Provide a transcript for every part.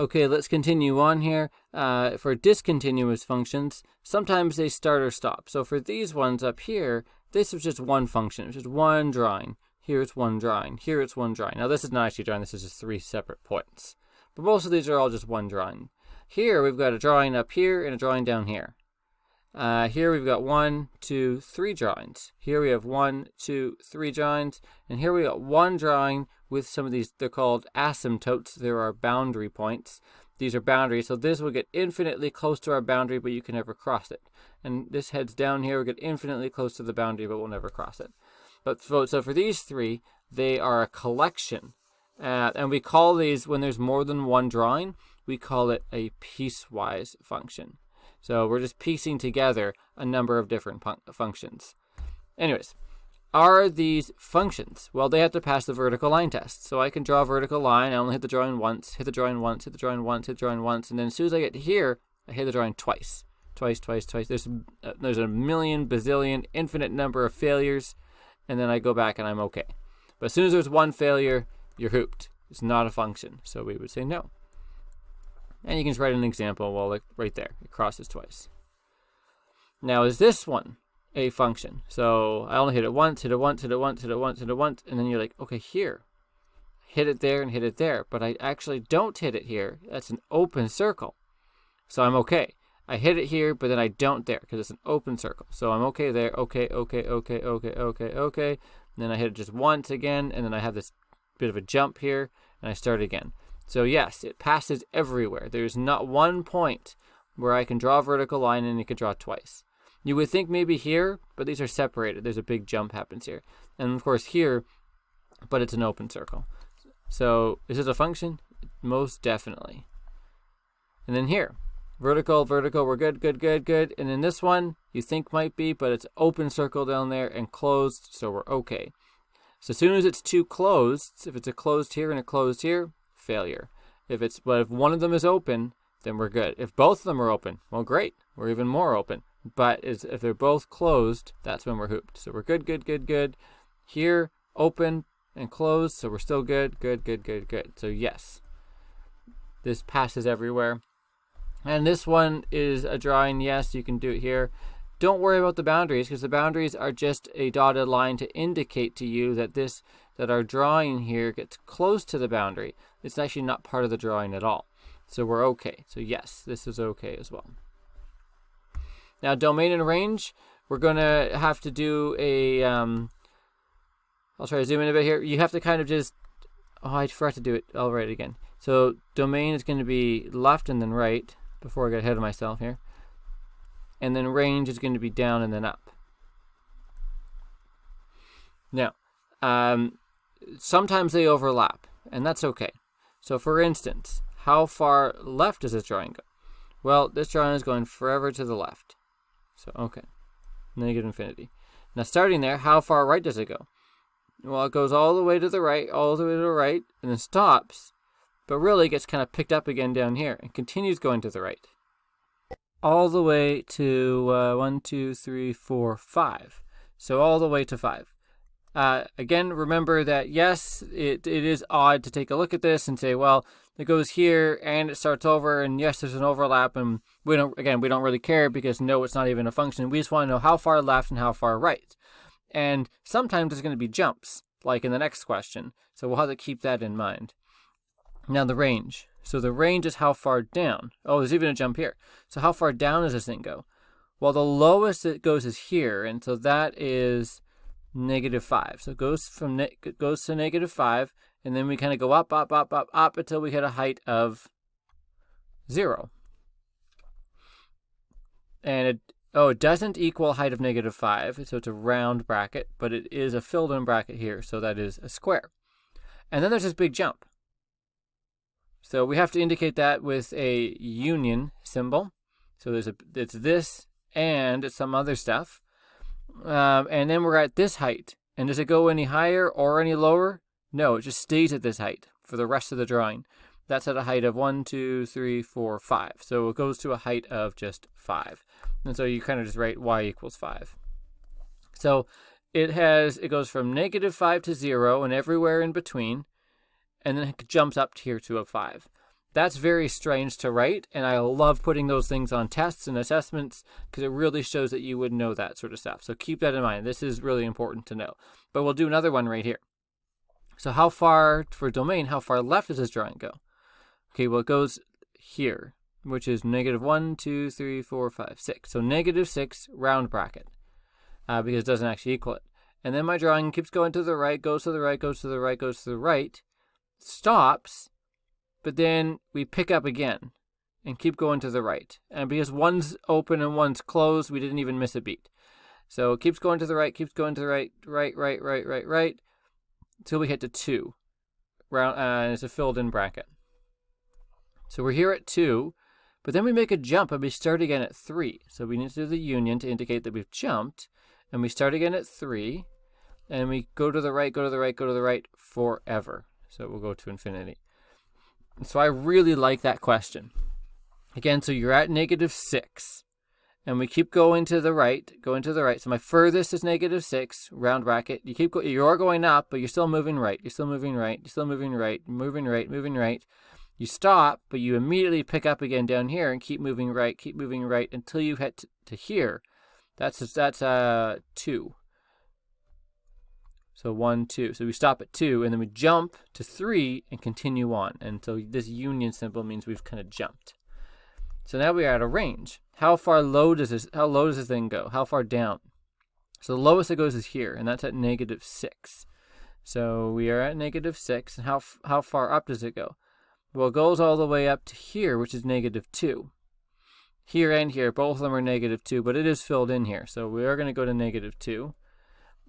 Okay, let's continue on here. For discontinuous functions, sometimes they start or stop. So for these ones up here, this was just one function. It was just one drawing. Here it's one drawing. Here it's one drawing. Now this is not actually a drawing. This is just 3 separate points. But most of these are all just one drawing. Here we've got a drawing up here and a drawing down here. Here we've got 1, 2, 3 drawings. Here we have 1, 2, 3 drawings. And here we got one drawing with some of these, they're called asymptotes. There are boundary points. These are boundaries. So this will get infinitely close to our boundary, but you can never cross it. And this heads down here, we'll get infinitely close to the boundary, but we'll never cross it. But so for these 3, they are a collection. And we call these, when there's more than one drawing, we call it a piecewise function. So we're just piecing together a number of different functions. Anyways, are these functions? Well, they have to pass the vertical line test. So I can draw a vertical line. I only hit the drawing once, hit the drawing once, hit the drawing once, hit the drawing once. And then as soon as I get to here, I hit the drawing twice. Twice, twice, twice. There's a million, bazillion, infinite number of failures. And then I go back and I'm okay. But as soon as there's one failure, you're hooped. It's not a function. So we would say no. And you can just write an example, well, like right there, it crosses twice. Now, is this one a function? So I only hit it once, hit it once, hit it once, hit it once, hit it once, and then you're like, okay, here. Hit it there and hit it there, but I actually don't hit it here. That's an open circle. So I'm okay. I hit it here, but then I don't there because it's an open circle. So I'm okay there, okay, okay, okay, okay, okay, okay. And then I hit it just once again, and then I have this bit of a jump here, and I start again. So yes, it passes everywhere. There's not one point where I can draw a vertical line and it can draw twice. You would think maybe here, but these are separated. There's a big jump happens here. And of course here, but it's an open circle. So is it a function? Most definitely. And then here, vertical, vertical, we're good, good, good, good. And then this one, you think might be, but it's open circle down there and closed, so we're okay. So as soon as it's two closed, if it's a closed here and a closed here, failure. If one of them is open, then we're good. If both of them are open, well, great. We're even more open. But if they're both closed, that's when we're hooped. So we're good, good, good, good. Here, open and closed, so we're still good, good, good, good, good. So yes, this passes everywhere. And this one is a drawing. Yes, you can do it here. Don't worry about the boundaries because the boundaries are just a dotted line to indicate to you that our drawing here gets close to the boundary. It's actually not part of the drawing at all. So we're okay. So yes, this is okay as well. Now domain and range, we're going to have to do a, I'll try to zoom in a bit here. You have to kind of just, I forgot to do it. I'll write it again. So domain is going to be left and then right, before I get ahead of myself here. And then range is going to be down and then up. Now, sometimes they overlap, and that's okay. So for instance, how far left does this drawing go? Well, this drawing is going forever to the left. So, okay. Negative infinity. Now starting there, how far right does it go? Well, it goes all the way to the right, all the way to the right, and then stops, but really gets kind of picked up again down here and continues going to the right. All the way to 1, 2, 3, 4, 5. So all the way to 5. Again, remember that yes, it is odd to take a look at this and say, well, it goes here and it starts over, and yes, there's an overlap, and we don't really care because no, it's not even a function. We just want to know how far left and how far right. And sometimes there's going to be jumps, like in the next question. So we'll have to keep that in mind. Now the range. So the range is how far down. Oh, there's even a jump here. So how far down does this thing go? Well, the lowest it goes is here, and so that is -5. So it goes goes to -5, and then we kind of go up, up, up, up, up until we hit a height of 0. And it doesn't equal height of -5, so it's a round bracket, but it is a filled-in bracket here, so that is a square. And then there's this big jump. So we have to indicate that with a union symbol. So it's this and it's some other stuff. And then we're at this height. And does it go any higher or any lower? No, it just stays at this height for the rest of the drawing. That's at a height of 1, 2, 3, 4, 5. So it goes to a height of just 5. And so you kind of just write y equals 5. So it goes from -5 to 0 and everywhere in between. And then it jumps up here to a 5. That's very strange to write, and I love putting those things on tests and assessments because it really shows that you would know that sort of stuff. So keep that in mind. This is really important to know. But we'll do another one right here. So how far, for domain, how far left does this drawing go? Okay, well, it goes here, which is -1, 2, 3, 4, 5, 6. So -6 round bracket, because it doesn't actually equal it. And then my drawing keeps going to the right, goes to the right, goes to the right, goes to the right, stops, but then we pick up again and keep going to the right. And because one's open and one's closed, we didn't even miss a beat. So it keeps going to the right, keeps going to the right, right, until we hit to 2. And it's a filled in bracket. So we're here at 2, but then we make a jump and we start again at 3. So we need to do the union to indicate that we've jumped. And we start again at 3, and we go to the right, go to the right, go to the right forever. So we'll go to infinity. So I really like that question. Again, so you're at -6, and we keep going to the right, going to the right. So my furthest is -6, round bracket. You are going up, but you're still moving right. You're still moving right. You're still moving right, moving right, moving right. You stop, but you immediately pick up again down here and keep moving right until you hit to here. That's 2. So 1, 2. So we stop at 2, and then we jump to 3 and continue on. And so this union symbol means we've kind of jumped. So now we are at a range. How low does this thing go? How far down? So the lowest it goes is here, and that's at -6. So we are at -6, and how far up does it go? Well, it goes all the way up to here, which is -2. Here and here, both of them are -2, but it is filled in here. So we are going to go to -2.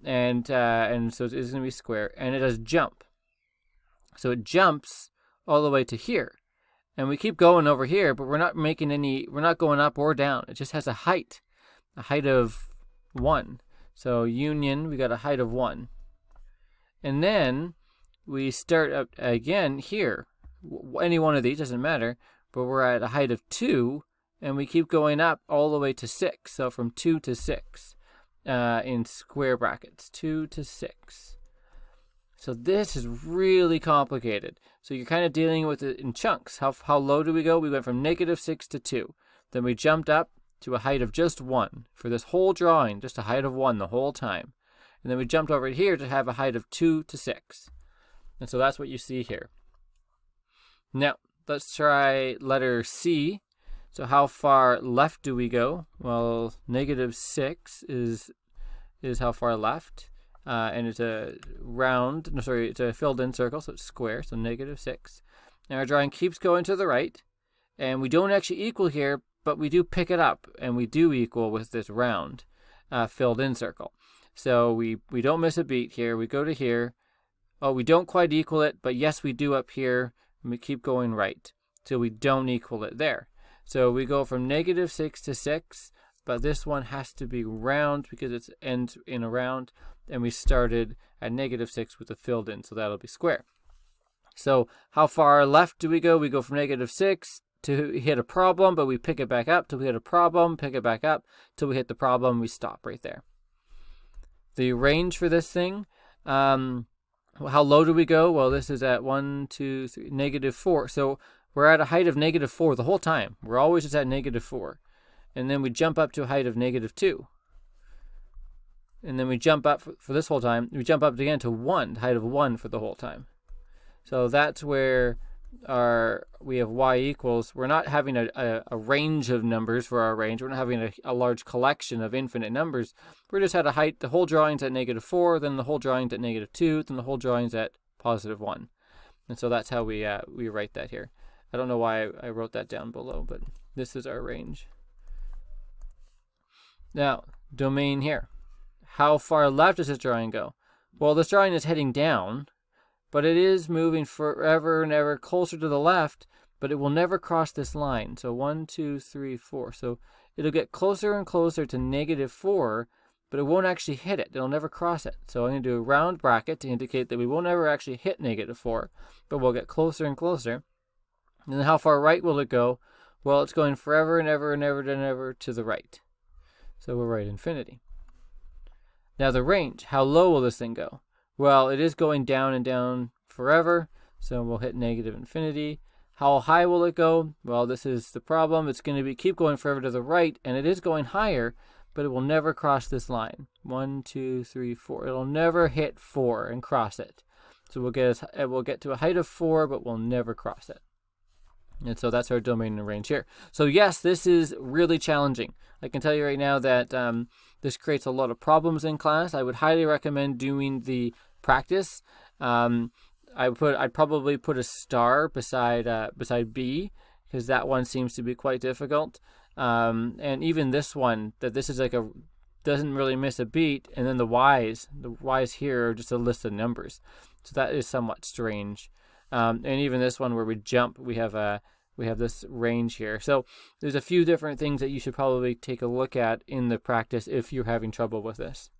And so it's going to be square. And it does jump. So it jumps all the way to here. And we keep going over here, but we're not going up or down. It just has a height of 1. So union, we got a height of 1. And then we start up again here. Any one of these, doesn't matter. But we're at a height of 2. And we keep going up all the way to 6. So from 2 to 6 in square brackets. 2 to 6. So this is really complicated. So you're kind of dealing with it in chunks. How low do we go? We went from -6 to 2. Then we jumped up to a height of just 1. For this whole drawing, just a height of 1 the whole time. And then we jumped over here to have a height of 2 to 6. And so that's what you see here. Now, let's try letter C. So how far left do we go? Well, -6 is how far left. And it's it's a filled in circle, so it's square, so -6. And our drawing keeps going to the right. And we don't actually equal here, but we do pick it up, and we do equal with this round filled in circle. So we don't miss a beat here. We go to here. Oh, we don't quite equal it, but yes, we do up here. And we keep going right till we don't equal it there. So we go from -6 to 6, but this one has to be round because it ends in a round. And we started at -6 with a filled in, so that'll be square. So how far left do we go? We go from -6 to hit a problem, but we pick it back up till we hit a problem, pick it back up till we hit the problem, we stop right there. The range for this thing, how low do we go? Well, this is at 1, 2, 3, -4. So we're at a height of -4 the whole time. We're always just at -4. And then we jump up to a height of -2. And then we jump up for this whole time. We jump up again to 1, height of 1 for the whole time. So that's where we have y equals. We're not having a range of numbers for our range. We're not having a large collection of infinite numbers. We're just at a height. The whole drawing's at -4, then the whole drawing's at -2, then the whole drawing's at +1. And so that's how we write that here. I don't know why I wrote that down below, but this is our range. Now, domain here. How far left does this drawing go? Well, this drawing is heading down, but it is moving forever and ever closer to the left, but it will never cross this line. So 1, 2, 3, 4. So it'll get closer and closer to -4, but it won't actually hit it. It'll never cross it. So I'm going to do a round bracket to indicate that we won't ever actually hit -4, but we'll get closer and closer. And then how far right will it go? Well, it's going forever and ever and ever and ever to the right. So we'll write infinity. Now the range, how low will this thing go? Well, it is going down and down forever, so we'll hit -infinity. How high will it go? Well, this is the problem. It's going to keep going forever to the right, and it is going higher, but it will never cross this line. 1, 2, 3, 4. It'll never hit 4 and cross it. So we'll get to a height of 4, but we'll never cross it. And so that's our domain and range here. So yes, this is really challenging. I can tell you right now that this creates a lot of problems in class. I would highly recommend doing the practice. I'd probably put a star beside B, because that one seems to be quite difficult. And even this one, that this is like doesn't really miss a beat, and then the Y's here are just a list of numbers. So that is somewhat strange. And even this one where we jump, we have this range here. So there's a few different things that you should probably take a look at in the practice if you're having trouble with this.